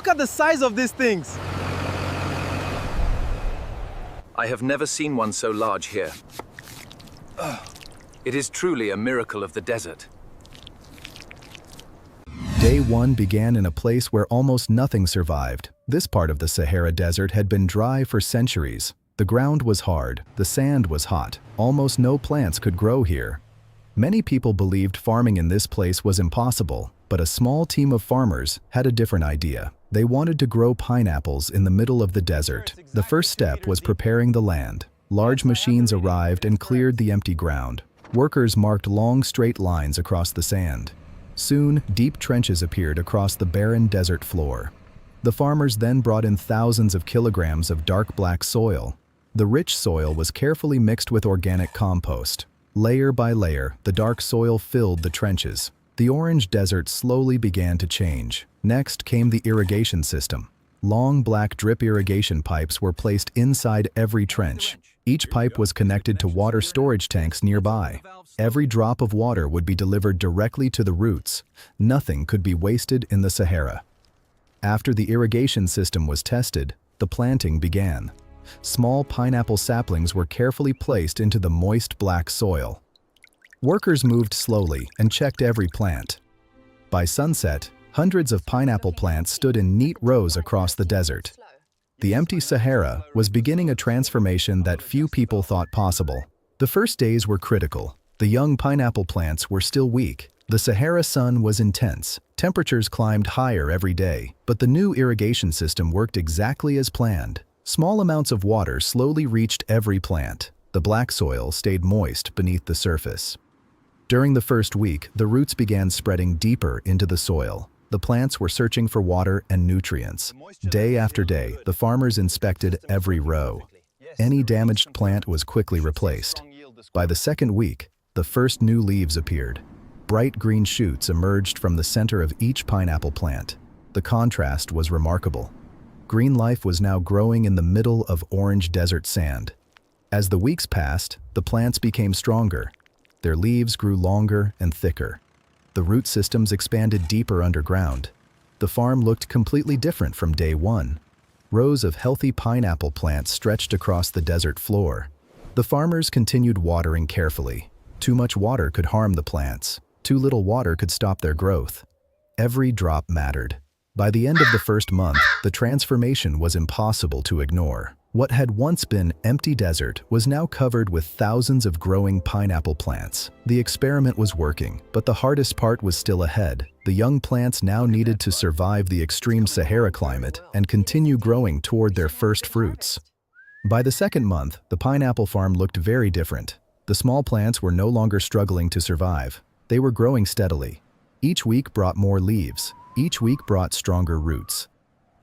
Look at the size of these things! I have never seen one so large here. It is truly a miracle of the desert. Day 1 began in a place where almost nothing survived. This part of the Sahara Desert had been dry for centuries. The ground was hard, the sand was hot. Almost no plants could grow here. Many people believed farming in this place was impossible, but a small team of farmers had a different idea. They wanted to grow pineapples in the middle of the desert. The first step was preparing the land. Large machines arrived and cleared the empty ground. Workers marked long straight lines across the sand. Soon, deep trenches appeared across the barren desert floor. The farmers then brought in thousands of kilograms of dark black soil. The rich soil was carefully mixed with organic compost. Layer by layer, the dark soil filled the trenches. The orange desert slowly began to change. Next came the irrigation system. Long black drip irrigation pipes were placed inside every trench. Each pipe was connected to water storage tanks nearby. Every drop of water would be delivered directly to the roots. Nothing could be wasted in the Sahara. After the irrigation system was tested, the planting began. Small pineapple saplings were carefully placed into the moist black soil. Workers moved slowly and checked every plant. By sunset, hundreds of pineapple plants stood in neat rows across the desert. The empty Sahara was beginning a transformation that few people thought possible. The first days were critical. The young pineapple plants were still weak. The Sahara sun was intense. Temperatures climbed higher every day, but the new irrigation system worked exactly as planned. Small amounts of water slowly reached every plant. The black soil stayed moist beneath the surface. During the first week, the roots began spreading deeper into the soil. The plants were searching for water and nutrients. Day after day, the farmers inspected every row. Any damaged plant was quickly replaced. By the second week, the first new leaves appeared. Bright green shoots emerged from the center of each pineapple plant. The contrast was remarkable. Green life was now growing in the middle of orange desert sand. As the weeks passed, the plants became stronger. Their leaves grew longer and thicker. The root systems expanded deeper underground. The farm looked completely different from day 1. Rows of healthy pineapple plants stretched across the desert floor. The farmers continued watering carefully. Too much water could harm the plants. Too little water could stop their growth. Every drop mattered. By the end of the first month, the transformation was impossible to ignore. What had once been empty desert was now covered with thousands of growing pineapple plants. The experiment was working, but the hardest part was still ahead. The young plants now needed to survive the extreme Sahara climate and continue growing toward their first fruits. By the second month, the pineapple farm looked very different. The small plants were no longer struggling to survive. They were growing steadily. Each week brought more leaves. Each week brought stronger roots.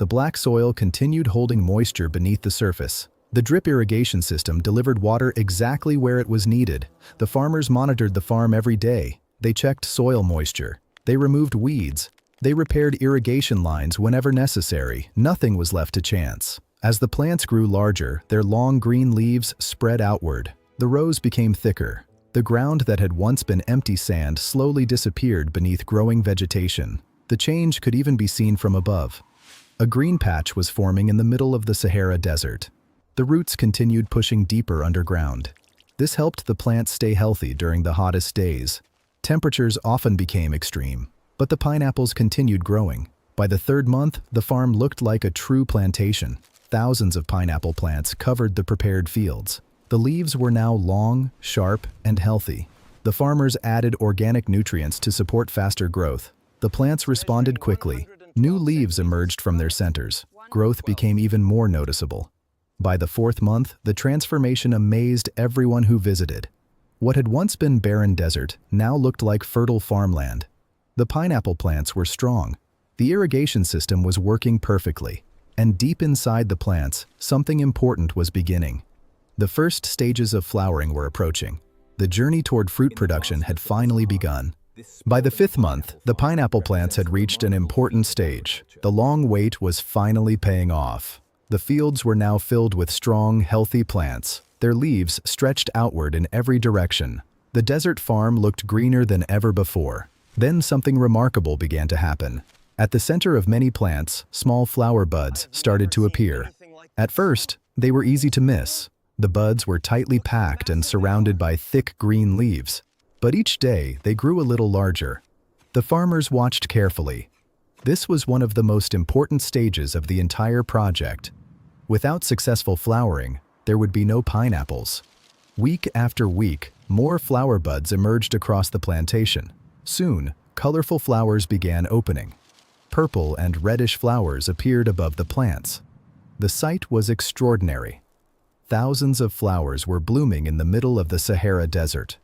The black soil continued holding moisture beneath the surface. The drip irrigation system delivered water exactly where it was needed. The farmers monitored the farm every day. They checked soil moisture. They removed weeds. They repaired irrigation lines whenever necessary. Nothing was left to chance. As the plants grew larger, their long green leaves spread outward. The rows became thicker. The ground that had once been empty sand slowly disappeared beneath growing vegetation. The change could even be seen from above. A green patch was forming in the middle of the Sahara Desert. The roots continued pushing deeper underground. This helped the plants stay healthy during the hottest days. Temperatures often became extreme, but the pineapples continued growing. By the third month, the farm looked like a true plantation. Thousands of pineapple plants covered the prepared fields. The leaves were now long, sharp, and healthy. The farmers added organic nutrients to support faster growth. The plants responded quickly. New leaves emerged from their centers. Growth became even more noticeable. By the fourth month, the transformation amazed everyone who visited. What had once been barren desert now looked like fertile farmland. The pineapple plants were strong. The irrigation system was working perfectly. And deep inside the plants, something important was beginning. The first stages of flowering were approaching. The journey toward fruit production had finally begun. By the fifth month, the pineapple plants had reached an important stage. The long wait was finally paying off. The fields were now filled with strong, healthy plants. Their leaves stretched outward in every direction. The desert farm looked greener than ever before. Then something remarkable began to happen. At the center of many plants, small flower buds started to appear. At first, they were easy to miss. The buds were tightly packed and surrounded by thick green leaves. But each day, they grew a little larger. The farmers watched carefully. This was one of the most important stages of the entire project. Without successful flowering, there would be no pineapples. Week after week, more flower buds emerged across the plantation. Soon, colorful flowers began opening. Purple and reddish flowers appeared above the plants. The sight was extraordinary. Thousands of flowers were blooming in the middle of the Sahara Desert.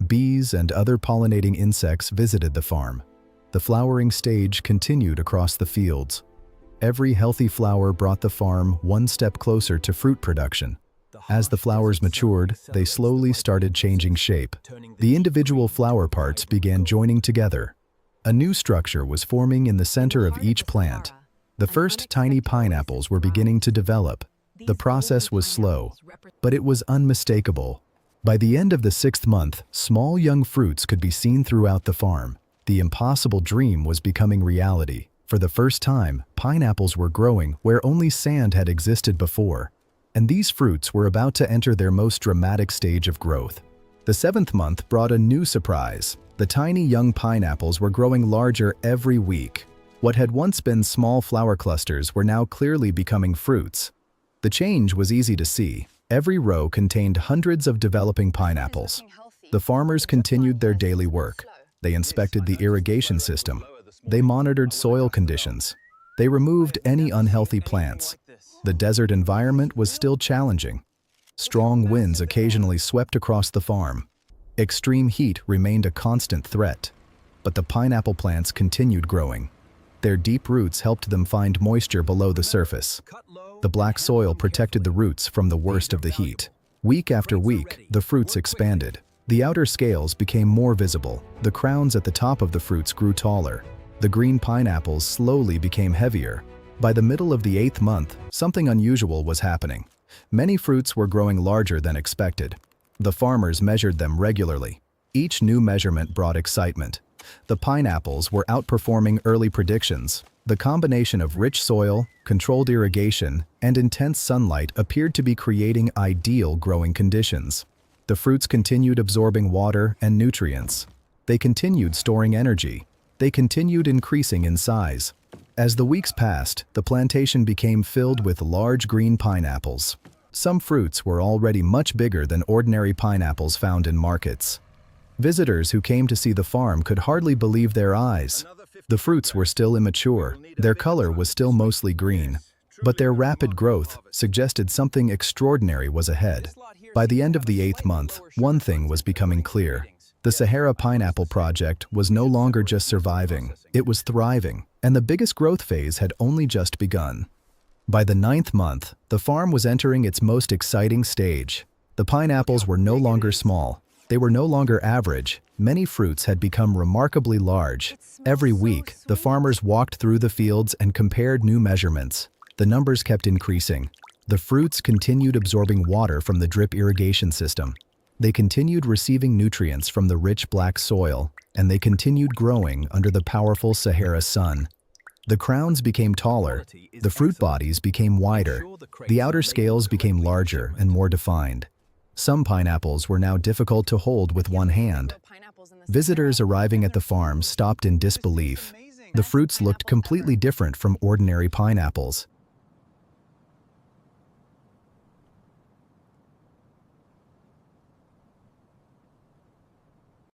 Bees and other pollinating insects visited the farm. The flowering stage continued across the fields. Every healthy flower brought the farm one step closer to fruit production. As the flowers matured, they slowly started changing shape. The individual flower parts began joining together. A new structure was forming in the center of each plant. The first tiny pineapples were beginning to develop. The process was slow, but it was unmistakable. By the end of the 6th month, small young fruits could be seen throughout the farm. The impossible dream was becoming reality. For the first time, pineapples were growing where only sand had existed before. And these fruits were about to enter their most dramatic stage of growth. The 7th month brought a new surprise. The tiny young pineapples were growing larger every week. What had once been small flower clusters were now clearly becoming fruits. The change was easy to see. Every row contained hundreds of developing pineapples. The farmers continued their daily work. They inspected the irrigation system. They monitored soil conditions. They removed any unhealthy plants. The desert environment was still challenging. Strong winds occasionally swept across the farm. Extreme heat remained a constant threat, but the pineapple plants continued growing. Their deep roots helped them find moisture below the surface. The black soil protected the roots from the worst of the heat. Week after week, the fruits expanded. The outer scales became more visible. The crowns at the top of the fruits grew taller. The green pineapples slowly became heavier. By the middle of the 8th month, something unusual was happening. Many fruits were growing larger than expected. The farmers measured them regularly. Each new measurement brought excitement. The pineapples were outperforming early predictions. The combination of rich soil, controlled irrigation, and intense sunlight appeared to be creating ideal growing conditions. The fruits continued absorbing water and nutrients. They continued storing energy. They continued increasing in size. As the weeks passed, the plantation became filled with large green pineapples. Some fruits were already much bigger than ordinary pineapples found in markets. Visitors who came to see the farm could hardly believe their eyes. The fruits were still immature. Their color was still mostly green. But their rapid growth suggested something extraordinary was ahead. By the end of the 8th month, one thing was becoming clear. The Sahara Pineapple Project was no longer just surviving. It was thriving, and the biggest growth phase had only just begun. By the 9th month, the farm was entering its most exciting stage. The pineapples were no longer small. They were no longer average. Many fruits had become remarkably large. Every week, the farmers walked through the fields and compared new measurements. The numbers kept increasing. The fruits continued absorbing water from the drip irrigation system. They continued receiving nutrients from the rich black soil, and they continued growing under the powerful Sahara sun. The crowns became taller, the fruit bodies became wider, the outer scales became larger and more defined. Some pineapples were now difficult to hold with one hand. Visitors arriving at the farm stopped in disbelief. The fruits looked completely different from ordinary pineapples.